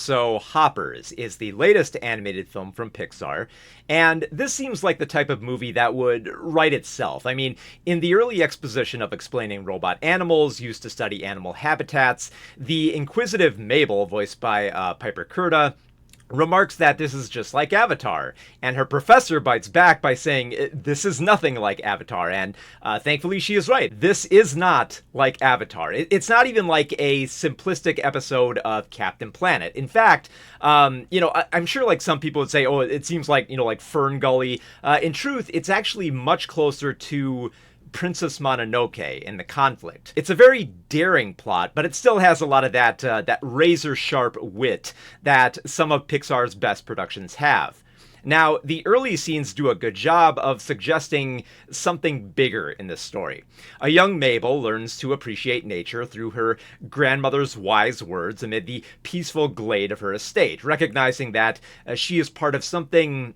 So, Hoppers is the latest animated film from Pixar, and this seems like the type of movie that would write itself. I mean, in the early exposition of explaining robot animals used to study animal habitats, the inquisitive Mabel, voiced by Piper Curda, remarks that this is just like Avatar, and her professor bites back by saying this is nothing like Avatar, and thankfully she is right. This is not like Avatar. It's not even like a simplistic episode of Captain Planet. In fact, I'm sure like some people would say, oh, it seems like, like Fern Gully. In truth, it's actually much closer to Princess Mononoke in the conflict. It's a very daring plot, but it still has a lot of that razor-sharp wit that some of Pixar's best productions have. Now, the early scenes do a good job of suggesting something bigger in this story. A young Mabel learns to appreciate nature through her grandmother's wise words amid the peaceful glade of her estate, recognizing that she is part of something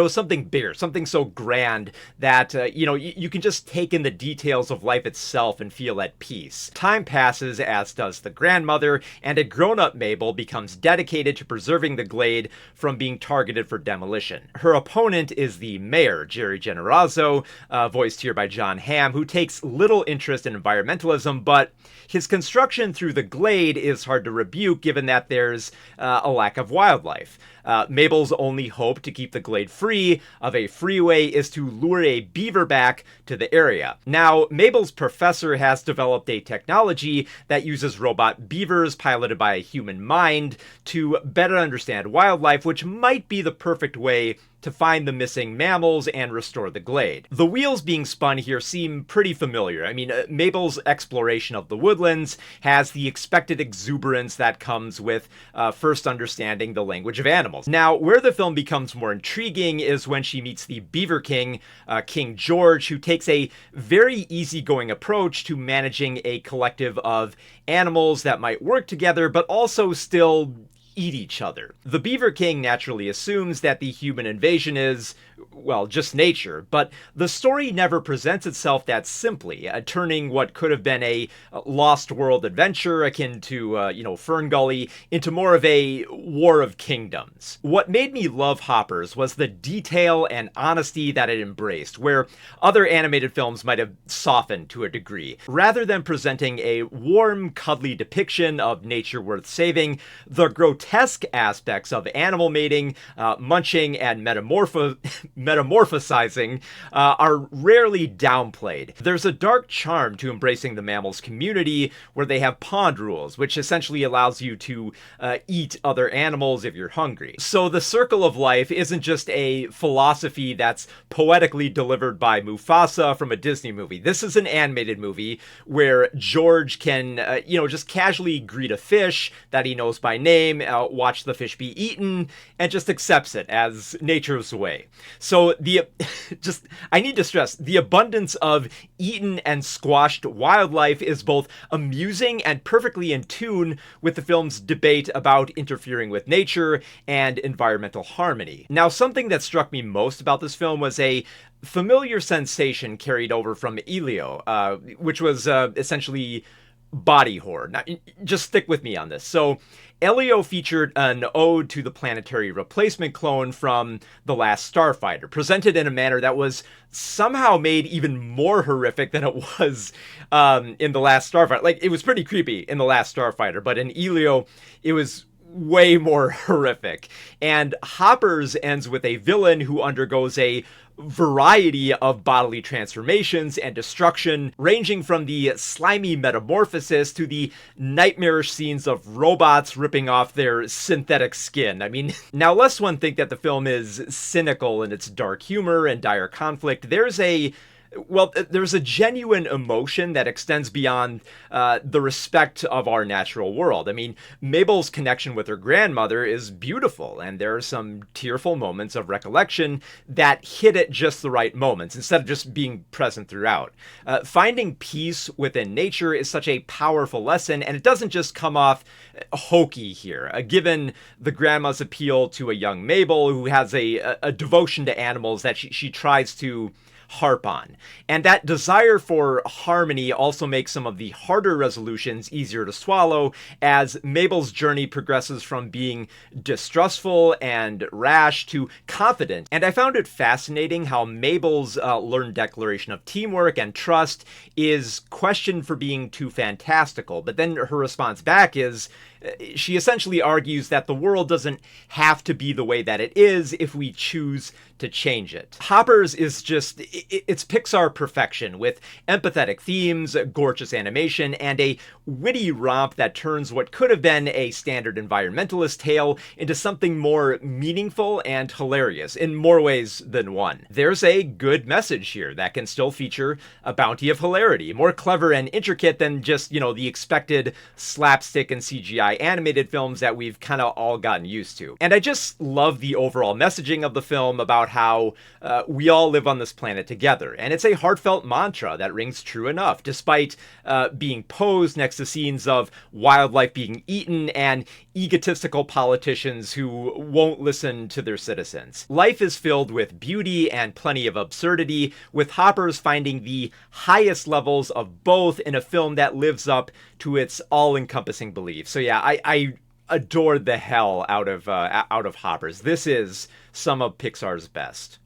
something bigger, something so grand that, you can just take in the details of life itself and feel at peace. Time passes, as does the grandmother, and a grown-up Mabel becomes dedicated to preserving the glade from being targeted for demolition. Her opponent is the mayor, Jerry Generazzo, voiced here by John Hamm, who takes little interest in environmentalism, but his construction through the glade is hard to rebuke given that there's a lack of wildlife. Mabel's only hope to keep the glade free of a freeway is to lure a beaver back to the area. Now, Mabel's professor has developed a technology that uses robot beavers piloted by a human mind to better understand wildlife, which might be the perfect way to find the missing mammals and restore the glade. The wheels being spun here seem pretty familiar. I mean, Mabel's exploration of the woodlands has the expected exuberance that comes with first understanding the language of animals. Now, where the film becomes more intriguing is when she meets the Beaver King, King George, who takes a very easygoing approach to managing a collective of animals that might work together, but also still eat each other. The Beaver King naturally assumes that the human invasion is, well, just nature, but the story never presents itself that simply, turning what could have been a Lost World adventure akin to, Fern Gully into more of a War of Kingdoms. What made me love Hoppers was the detail and honesty that it embraced, where other animated films might have softened to a degree. Rather than presenting a warm, cuddly depiction of nature worth saving, the grotesque aspects of animal mating, munching, and metamorphosizing are rarely downplayed. There's a dark charm to embracing the mammals community where they have pond rules, which essentially allows you to eat other animals if you're hungry. So the circle of life isn't just a philosophy that's poetically delivered by Mufasa from a Disney movie. This is an animated movie where George can, just casually greet a fish that he knows by name, watch the fish be eaten, and just accepts it as nature's way. So I need to stress, the abundance of eaten and squashed wildlife is both amusing and perfectly in tune with the film's debate about interfering with nature and environmental harmony. Now, something that struck me most about this film was a familiar sensation carried over from Elio, which was essentially body horror. Now, just stick with me on this. So, Elio featured an ode to the planetary replacement clone from The Last Starfighter, presented in a manner that was somehow made even more horrific than it was in The Last Starfighter. Like, it was pretty creepy in The Last Starfighter, but in Elio, it was way more horrific. And Hoppers ends with a villain who undergoes a variety of bodily transformations and destruction, ranging from the slimy metamorphosis to the nightmarish scenes of robots ripping off their synthetic skin. I mean, now lest one think that the film is cynical in its dark humor and dire conflict, there's a genuine emotion that extends beyond the respect of our natural world. I mean, Mabel's connection with her grandmother is beautiful, and there are some tearful moments of recollection that hit at just the right moments, instead of just being present throughout. Finding peace within nature is such a powerful lesson, and it doesn't just come off hokey here. Given the grandma's appeal to a young Mabel who has a devotion to animals that she tries to harp on. And that desire for harmony also makes some of the harder resolutions easier to swallow as Mabel's journey progresses from being distrustful and rash to confident. And I found it fascinating how Mabel's learned declaration of teamwork and trust is questioned for being too fantastical, but then her response back is she essentially argues that the world doesn't have to be the way that it is if we choose to change it. Hoppers is just, it's Pixar perfection, with empathetic themes, gorgeous animation, and a witty romp that turns what could have been a standard environmentalist tale into something more meaningful and hilarious, in more ways than one. There's a good message here that can still feature a bounty of hilarity, more clever and intricate than just, the expected slapstick and CGI animated films that we've kind of all gotten used to. And I just love the overall messaging of the film about how we all live on this planet together. And it's a heartfelt mantra that rings true enough, despite being posed next to scenes of wildlife being eaten and egotistical politicians who won't listen to their citizens. Life is filled with beauty and plenty of absurdity, with Hoppers finding the highest levels of both in a film that lives up to its all-encompassing beliefs. So yeah, I adored the hell out of Hoppers. This is some of Pixar's best.